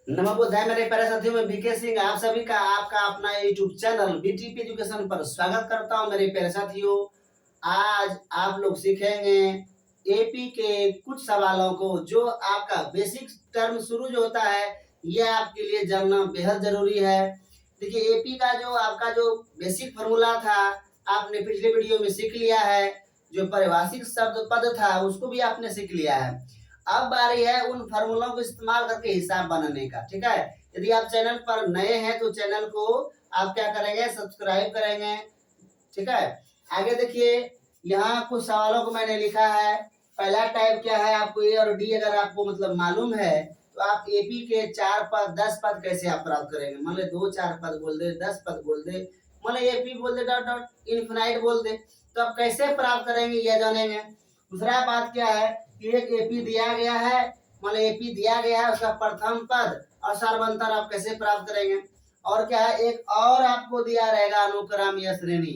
नमोबुद्धाय मेरे प्यारे साथियों, में बीके सिंह आप सभी का आपका अपना यूट्यूब चैनल बीटीपी एजुकेशन पर स्वागत करता हूं। मेरे प्यारे साथियों, आज आप लोग सीखेंगे एपी के कुछ सवालों को जो आपका बेसिक टर्म शुरू जो होता है, यह आपके लिए जानना बेहद जरूरी है। देखिए, एपी का जो आपका जो बेसिक फॉर्मूला था, आपने पिछले वीडियो में सीख लिया है। जो पारिभाषिक शब्द पद था, उसको भी आपने सीख लिया है। अब बारी है उन फार्मूलों को इस्तेमाल करके हिसाब बनाने का। ठीक है, यदि आप चैनल पर नए हैं तो चैनल को आप क्या करेंगे, सब्सक्राइब करेंगे। ठीक है, आगे देखिए, यहाँ कुछ सवालों को मैंने लिखा है। पहला टाइप क्या है, आपको ए और डी अगर आपको मतलब मालूम है तो आप एपी के 4 पद 10 पद कैसे आप प्राप्त करेंगे। मान लो 2 4 पद बोल दे, 10 पद बोल दे, मान लो एपी बोल दे, डॉट डॉट इनफिनाइट बोल दे, तो आप कैसे प्राप्त करेंगे यह जानेंगे। दूसरा बात क्या है कि एक एपी दिया गया है, मान लो एपी दिया गया है, उसका प्रथम पद और सर्वांतर आप कैसे प्राप्त करेंगे। और क्या है, एक और आपको दिया रहेगा अनुक्रम या श्रेणी।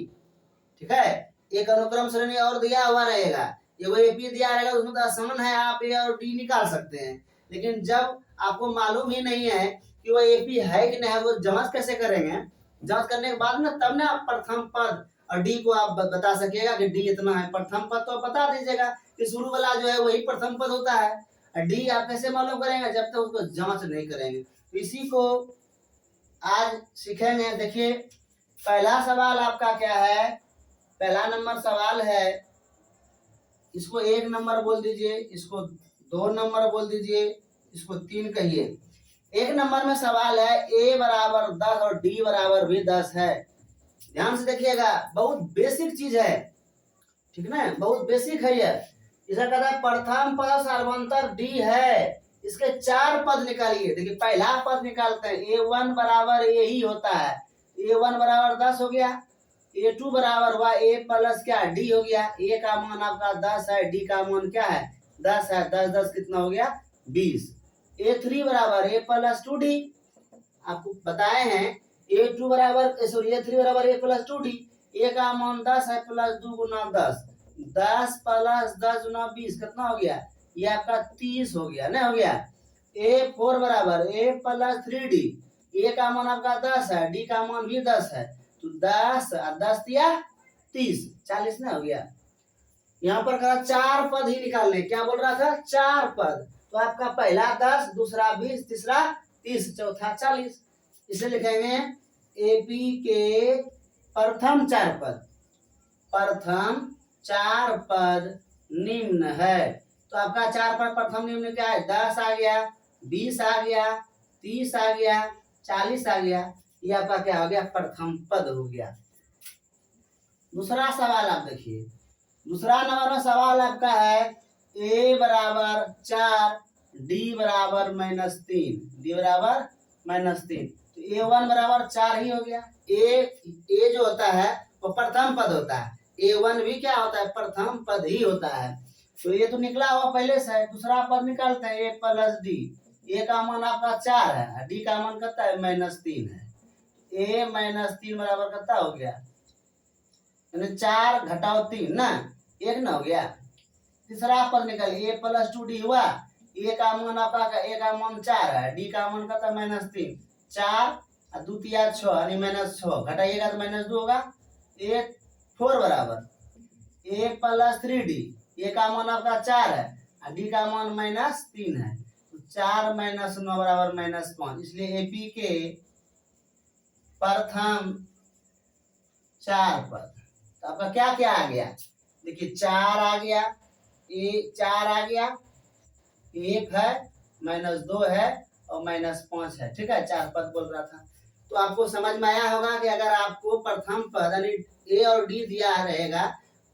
ठीक है, एक अनुक्रम श्रेणी और दिया हुआ रहेगा। ये वो एपी दिया रहेगा, उसमें तो आसान है, आप ए और डी निकाल सकते हैं। लेकिन जब आपको मालूम ही नहीं है कि वो एपी है कि नहीं है, वो जांच कैसे करेंगे। जांच करने के बाद ना तब ना आप प्रथम पद और डी को आप बता सकिएगा कि डी इतना है। प्रथम पद तो बता दीजिएगा कि शुरू वाला जो है वही प्रथम पद होता है, और डी आप कैसे मालूम करेंगे जब तक उसको जांच नहीं करेंगे। तो इसी को आज सीखेंगे। देखिए, पहला सवाल आपका क्या है, पहला नंबर सवाल है, इसको 1 नंबर बोल दीजिए, इसको 2 नंबर बोल दीजिए, इसको 3 कहिए। 1 नंबर में सवाल है a बराबर 10 और d बराबर भी 10 है। ध्यान से देखिएगा, बहुत बेसिक चीज है। ठीक ना, बहुत बेसिक है यह। इसका कहता है प्रथम पद सर्वांतर d है, इसके 4 पद निकालिए। देखिए, पहला पद निकालते हैं, a1 बराबर a ही होता है, a1 बराबर 10 हो गया, a2 बराबर हुआ a प्लस क्या d हो गया। a का मान आपका 10 है, d का मान क्या है 10 है, 10 10 कितना हो गया 20। a3 बराबर a प्लस 2d, आपको बताए हैं a2 बराबर सॉरी a3 बराबर a प्लस 2d। a का मान 10 है, प्लस 2 गुना 10, 10 प्लस 10 गुना 20 कितना हो गया, ये आपका 30 हो गया ना, हो गया। a4 बराबर a प्लस 3d, a का मान आपका 10 है, d का मान भी 10 है, तो 10 और 10 दिया 30, 40 ना हो गया। यहाँ पर कहा 4 पद ही निकालने, क्या बोल रहा था 4 पद, तो आपका पहला 10, दूसरा 20, तीसरा 30, चौथा 40। इसे लिखेंगे एपी के प्रथम 4 पद, प्रथम 4 पद निम्न है। तो आपका 4 पद प्रथम निम्न क्या है, 10 आ गया, 20 आ गया, 30 आ गया, 40 आ गया, ये आपका क्या हो गया, प्रथम पद हो गया। दूसरा सवाल आप देखिए, दूसरा नंबर में सवाल आपका है a बराबर 4, d बराबर -3, d बराबर -3, तो a1 बराबर 4 ही हो गया। a जो होता है वो प्रथम पद होता है, a1 भी क्या होता है, प्रथम पद ही होता है। तो ये तो निकला हुआ पहले से है। दूसरा पद निकालते हैं a प्लस d, a का मान आपका 4 है, d का मान कितना है -3 है, a -3 बराबर कितना हो गया, 4 घटाओ 3 ना, 1 ना हो गया। तीसरा पद निकालिए, a प्लस 2d हुआ, a का मान आपका a का मान 4 है, d का मान कितना -3, 4 और 2 तिया 6 यानी -6, घटाइएगा तो -2 होगा। a4 बराबर a प्लस 3d, a का मान आपका 4 है और d का मान -3 है, तो 4 - 9 बराबर -5, इसलिए एपी के प्रथम 4 पद। तो आपका क्या क्या आ गया, देखिए 4 आ गया, 4 आ गया, 1 है, -2 है और -5 है। ठीक है, 4 पद बोल रहा था। तो आपको समझ में आया होगा कि अगर आपको प्रथम पद यानी ए और डी दिया रहेगा,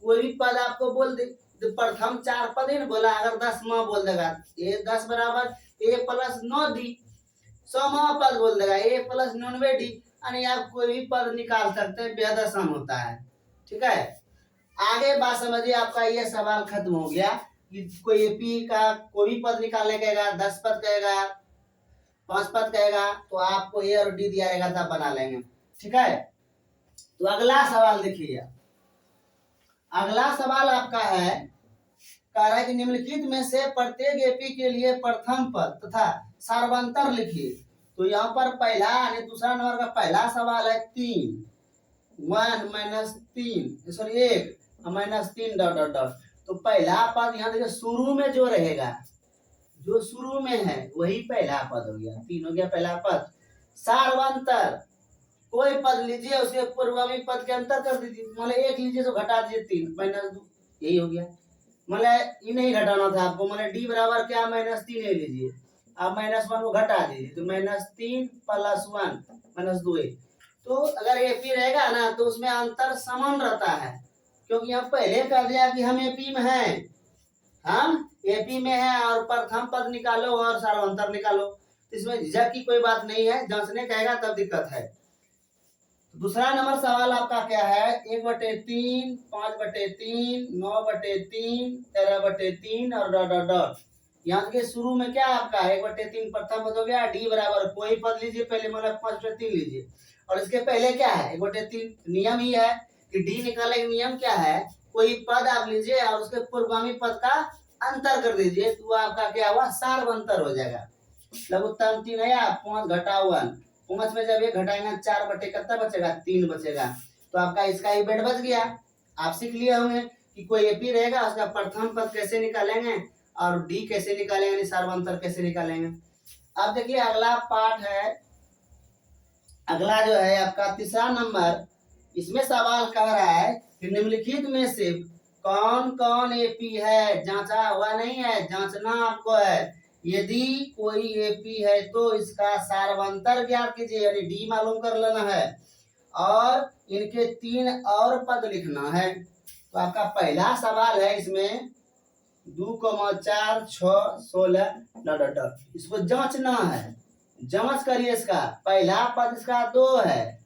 कोई भी पद आपको बोल दे तो प्रथम 4 पद ही ना बोला, अगर 10वां बोल देगा ए 10 बराबर a प्लस 9d, 100वां पद बोल देगा a प्लस 99d, यानी आप कोई भी पद निकाल सकते हैं, बेहद आसान होता है। ठीक है, आगे बात समझिए, आपका ये सवाल खत्म हो गया कि कोई एपी का कोई भी पद निकालने कहेगा, 10 पद कहेगा, 5 पद कहेगा, तो आपको ए और डी दिया रहेगा तब बना लेंगे। ठीक है, तो अगला सवाल देखिए, अगला सवाल आपका है, कह रहा है कि निम्नलिखित में से प्रत्येक एपी के लिए प्रथम पद तथा सर्वांतर लिखिए। तो यहाँ पर पहला यानी दूसरा नंबर का पहला सवाल है 3, 1 minus 3 sorry 1 minus 3 dot dot dot. तो पहला पद यहाँ देखिए शुरू में जो रहेगा, जो शुरू में है वही पहला पद हो गया, 3 हो गया पहला पद। सार्वंतर, कोई पद लीजिए उसके पूर्वगामी पद के अंतर कर दीजिए, मतलब 1 लीजिए तो घटा दीजिए 3 माइनस 2, यही हो गया। मतलब ये नहीं घटाना था आपको, मतलब डी बराबर क्या -3 ले लीजिए, आप -1 को घटा दीजिए तो -3 + 1 -2। तो अगर एपी रहेगा ना तो उसमें अंतर समान रहता है, क्योंकि हम पहले कह दिया कि हम एपी में हैं, हम एपी में है और प्रथम पद निकालो और सार्वंतर निकालो, इसमें झिझक की कोई बात नहीं है, जांचने कहेगा तब दिक्कत है। दूसरा नंबर सवाल आपका क्या है, 1/3, 5/3, 9/3, 13/3 और डॉट डॉट डॉट। यहाँ के शुरू में क्या आपका 1/3 प्रथम पद हो गया, डी बराबर कोई पद लीजिए पहले, मतलब 5/3 लीजिए, और इसके पहले क्या है 1/3। नियम ही है कि डी निकालने का नियम क्या है, कोई पद आप लीजिए और उसके पूर्वगामी पद का अंतर कर दीजिए, तो आपका क्या हुआ सार्वंतर हो जाएगा। लघुत्तम 3 है, 5 घटा 1, 5 में जब ये घटाएंगे 4 बटे कितना बचेगा 3 बचेगा, तो आपका इसका ही बेड बच गया। आप सीख लिए होंगे कि कोई एपी रहेगा उसका प्रथम पद कैसे निकालेंगे और डी कैसे निकालेंगे, सार्वंतर कैसे निकालेंगे। अब देखिए अगला पार्ट है, अगला जो है आपका तीसरा नंबर, इसमें सवाल कह रहा है कि निम्नलिखित में से कौन कौन एपी है, जांचा हुआ नहीं है, जांचना आपको है। यदि कोई एपी है तो इसका सार्वंतर ज्ञात कीजिए, यानी डी मालूम कर लेना है, और इनके 3 और पद लिखना है। तो आपका पहला सवाल है इसमें 2, 4, 6, 16 डॉट डॉट डॉट, इसको जांचना है, जांच करिए। इसका पहला पद इसका 2 है,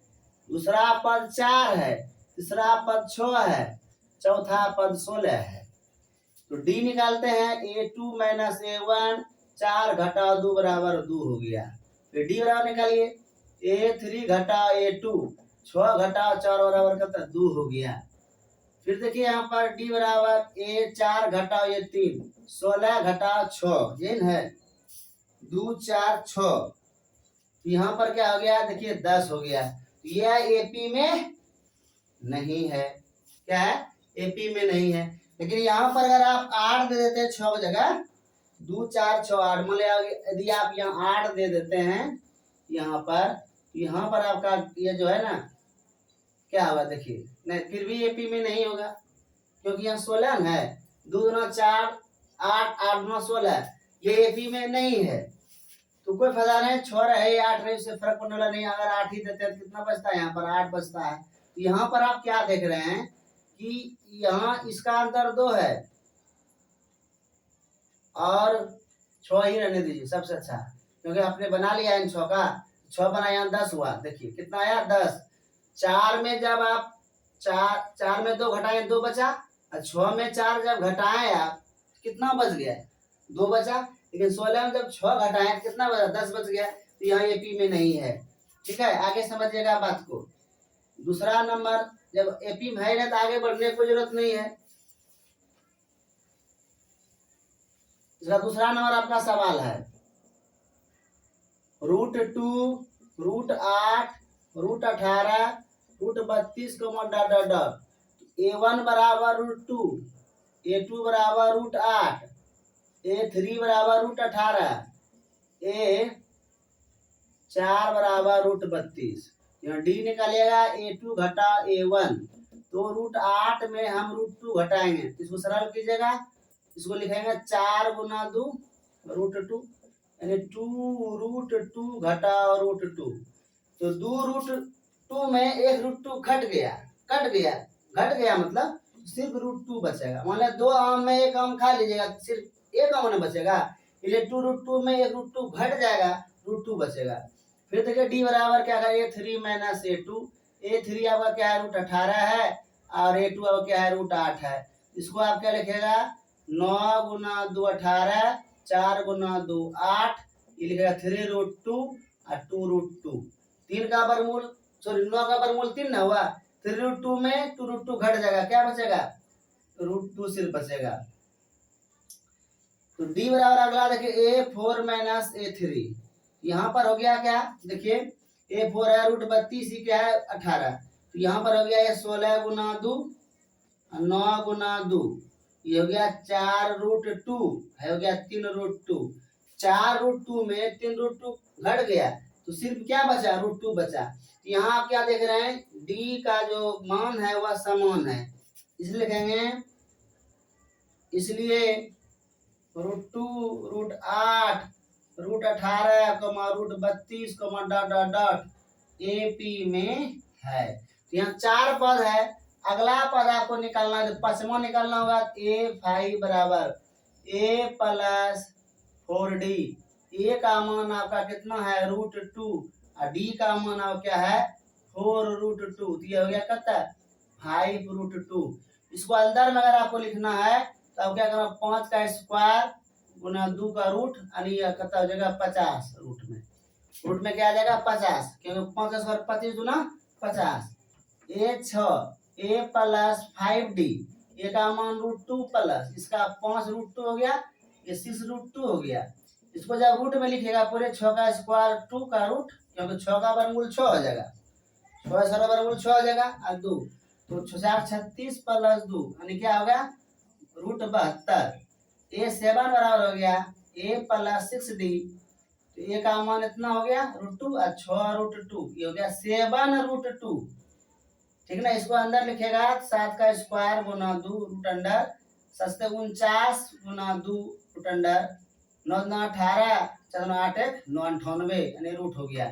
दूसरा पद 4 है, तीसरा पद 6 है, चौथा पद 16 है। तो डी निकालते हैं, A2 माइनस A1, 4 घटाओ 2 बराबर 2 हो गया। फिर डी बराबर निकालिए, A3 घटाओ A2, 6 घटाओ 4 बराबर कितना 2 हो गया। फिर देखिए यहाँ पर डी बराबर A4 घटाओ A3, 16 घटाओ 6, ये है 2 4 6, यहाँ पर क्या हो गया देखिए 10 हो गया। यह एपी में नहीं है, क्या है एपी में नहीं है। लेकिन यहाँ पर अगर आप 8 दे देते हैं 6 की जगह, 2 4 6 8, मतलब यदि आप यहाँ 8 दे देते हैं यहाँ पर आपका ये जो है ना क्या होगा देखिए, नहीं फिर भी एपी में नहीं होगा, क्योंकि यहाँ 16 है, 2 दूना 4, 8 8 दूना 16, ये एपी में नहीं है। तो कोई फायदा नहीं, 6 रहे 8 रहे उससे फर्क पड़ने वाला नहीं। अगर 8 ही देते हैं तो कितना बचता है, यहाँ पर 8 बचता है। तो यहाँ पर आप क्या देख रहे हैं कि यहाँ इसका अंतर 2 है और 6 ही रहने दीजिए सबसे अच्छा, क्योंकि आपने बना लिया इन 6 का, 6 बना यहाँ 10 हुआ, देखिए कितना आया 10। 4 में जब आप 4 में 2 घटाए 2 बचा, और 6 में 4 जब घटाए आप कितना बच गया 2 बचा, लेकिन 16 में जब 6 घटाए कितना बचा 10 बच गया। तो यहाँ एपी में नहीं है, ठीक है, आगे समझिएगा बात को। दूसरा नंबर, जब एपी में है ना तो आगे बढ़ने की जरूरत नहीं है। इसका दूसरा नंबर आपका सवाल है, √2, √8, √18, √32 डॉट डॉट डॉट। A1 बराबर √2, A2 बराबर √8, A3 बराबर √18, A4 बराबर √32। यहाँ डी निकालिएगा, A2 घटा A1, तो √8 में हम √2 घटाएंगे, इसको सरल कीजिएगा, इसको लिखेंगे 4 गुना 2 √2, यानी 2 √2 घटाओ √2। तो 2 √2 में एक √2 घट गया मतलब सिर्फ √2 बचेगा। मान लिया 2 आम में एक आम खा लीजिएगा, सिर्फ एक आम नहीं बचेगा, इसलिए 2 √2 में एक √2 घट जाएगा, √2 बचेगा। फिर देखिए डी बराबर क्या है, A3 माइनस A2, A3 आपका क्या है √18 है और A2 आपका क्या है √8 है। इसको आप क्या लिखेगा, 9 गुना 2 18, 4 गुना 2 8, ये लिखेगा 3 √2 और 2 √2। 3 का वर्गमूल सॉरी 9 का वर्गमूल 3 ना हुआ, 3 √2 में 2 √2 घट जाएगा, क्या बचेगा √2 सिर्फ बचेगा। तो डी बराबर अगला देखिए A4 माइनस A3, यहाँ पर हो गया क्या, देखिए ये 4 है रूट 32, क्या है 18, तो यहाँ पर हो गया ये 16 गुना 2 9 गुना 2, ये हो गया 4 रूट 2 है, हो गया 3 रूट 2, 4 रूट 2 में 3 रूट 2 घट गया तो सिर्फ क्या बचा, रूट 2 बचा। यहाँ आप क्या देख रहे हैं, डी का जो मान है वह समान है, इसलिए लिखेंगे, इसलिए root 2 root 8 root 18 root 32 dot dot dot AP में है। तो यहाँ 4 पद है, अगला पद आपको निकालना है, तो पचमा निकालना होगा। A5 बराबर A प्लस 4D, ए का मान आपका कितना है, रूट 2, और डी का मान आपका क्या है, 4 रूट 2, तो ये हो गया कितना, 5 रूट 2। इसको अंदर में अगर आपको लिखना है तो आप क्या करना, 5 का स्क्वायर गुना 2 का रूट, यानी कितना हो जाएगा 50 रूट में क्या आ जाएगा 50, क्योंकि 5 का square 25 Guna 50। A6 A plus 5D, ए का मान रूट 2 प्लस इसका 5 रूट 2 हो गया, ये 6 रूट 2 हो गया। इसको जब रूट में लिखेगा पूरे 6 का स्क्वायर 2 का रूट, क्योंकि 6 का वर्गमूल 6 हो जाएगा, 6 का वर्गमूल 6 हो जाएगा और 2, तो 36 प्लस 2 यानी क्या हो गया, रूट 72। A7 बराबर हो गया A प्लस 6D, तो ए का मान इतना हो गया रूट 2 और 6 रूट 2, ये हो गया 7 रूट 2, ठीक ना। इसको अंदर लिखेगा 7 का स्क्वायर गुना 2 रूट अंडर 49 गुना 2 रूट अंडर 9 18 4 8 1 9 98, यानी रूट हो गया।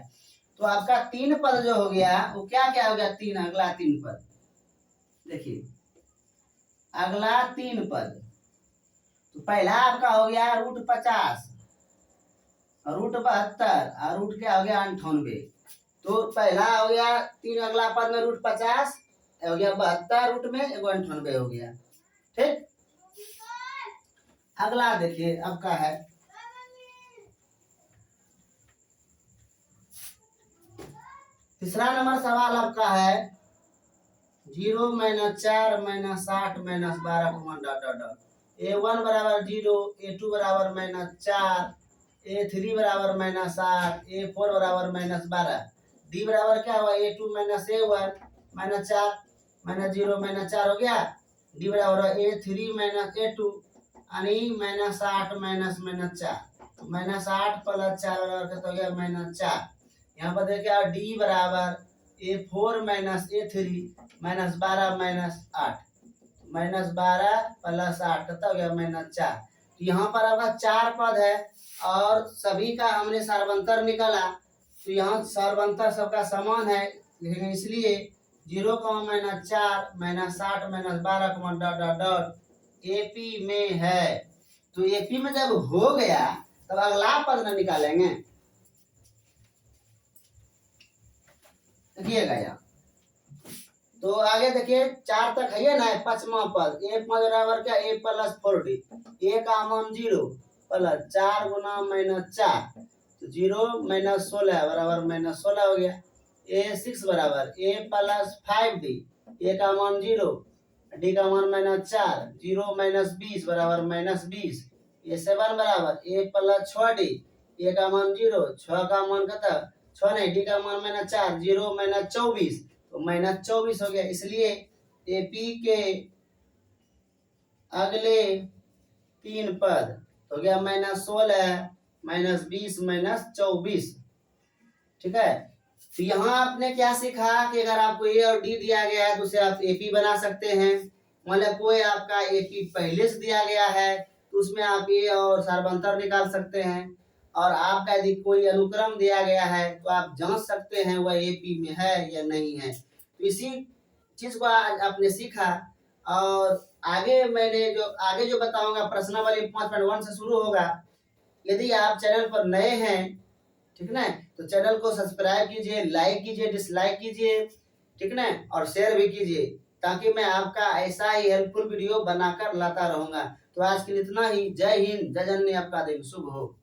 तो आपका 3 पद जो हो गया वो क्या क्या हो गया, 3, अगला 3 पद देखिए, अगला 3 पद, तो पहला आपका हो गया रूट 50 रूट 72 और रूट क्या हो गया 98, तो पहला हो गया 3, अगला पद में रूट 50 हो गया 72 रूट में 98 हो गया, ठीक। अगला देखिए आपका है तीसरा नंबर सवाल आपका है 0 - 4 - 60 - 12 डॉट डॉट डॉट। A1 बराबर 0, A2 बराबर -4, A3 बराबर -8, A4 बराबर -12, D बराबर क्या हुआ, A2 - A1 -4 -0 - 4 हो गया, D बराबर A3 - A2 यानी -8 -4, -8 प्लस 4 बराबर कितना हो गया -4। यहाँ पर देखिए डी बराबर A4 - A3 -12 -8, -12 प्लस 8 कितना हो गया -4। तो यहाँ पर आपका 4 पद है और सभी का हमने सार्वंतर निकाला, तो यहाँ सार्वंतर सबका समान है, लेकिन इसलिए 0, -4 -8 -12 डॉट डॉट डॉट एपी में है। तो एपी में जब हो गया तब अगला पद न निकालेंगे, देखिएगा यहाँ। तो आगे देखिए 4 तक है ना, पांचवा पद A बराबर क्या, A प्लस 4D, A का मान 0 प्लस 4 गुना -4, तो 0 - 16 बराबर -16 हो गया। A6 बराबर A प्लस 5D, A का मान 0, D का मान -4, 0 - 20 बराबर -20। A7 बराबर A प्लस 6D, A का मान 0, 6 का मान कितना 6 नहीं, D का मान -4, 0 - 24, तो -24 हो गया। इसलिए एपी के अगले 3 पद हो गया -16 -20 -24, ठीक है। तो यहाँ आपने क्या सीखा कि अगर आपको ए और डी दिया गया है तो उसे आप एपी बना सकते हैं। मतलब कोई आपका एपी पहले से दिया गया है तो उसमें आप ए और सार्वंतर निकाल सकते हैं, और आपका यदि कोई अनुक्रम दिया गया है तो आप जांच सकते हैं वह एपी में है या नहीं है। तो इसी चीज को आज आपने सीखा, और आगे मैंने जो बताऊंगा प्रश्नावली 5.1 से शुरू होगा। यदि आप चैनल पर नए हैं, ठीक ना, तो चैनल को सब्सक्राइब कीजिए, लाइक कीजिए, डिसलाइक कीजिए, ठीक ना, और शेयर भी कीजिए, ताकि मैं आपका ऐसा ही हेल्पफुल वीडियो बनाकर लाता रहूंगा। तो आज के लिए इतना ही। जय हिंद, जय जननी, आपका दिन शुभ हो।